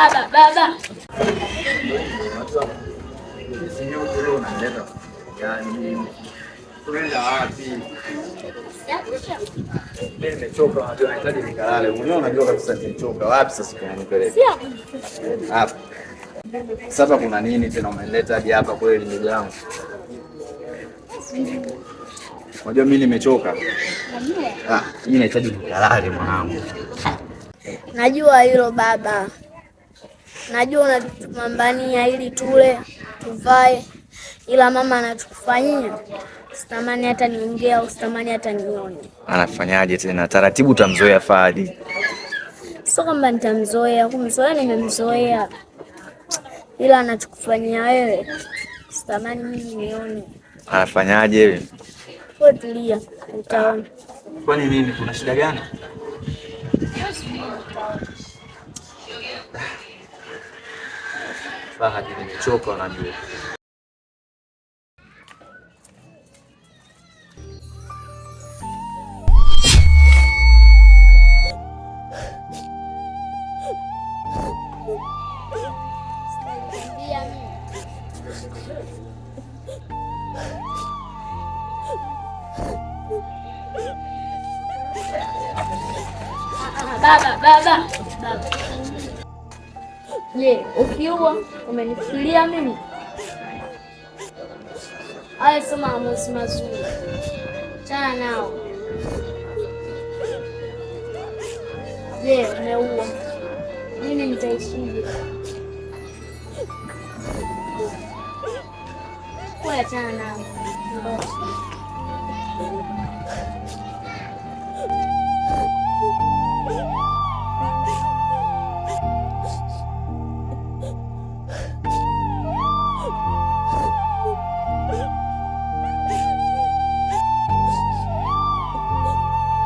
Baba. Nimechoka, unajua nahitaji nikalale. Unajua kabisa nimechoka. Wapi sasa kunanipeleka? Hapa. Sasa kuna nini tena umenileta hadi hapa kweli ndugu yangu? Unajua mimi nimechoka. Mimi nahitaji nikalale mwanangu. Najua hilo baba. Najua unatupambania ili tule, tuvae. Ila mama anatukufanyia. Sitamani hata niongea au sitamani hata nione. Anafanyaje tena? Taratibu utamzoea Fadi. Sio kwamba nitamzoea, kumzoea nimemzoea. Ila anachokufanyia wewe sitamani mimi nione. Anafanyaje? Wewe tulia, utaona. Kwani nini? Kuna shida gani? Fahadi, nimechoka unajua. Baba. Je, ukiua umenifikiria mimi? Haya sio maamuzi mazuri. Chana nao. Je, umeua. Mimi nitaishije? Kwa chana nao.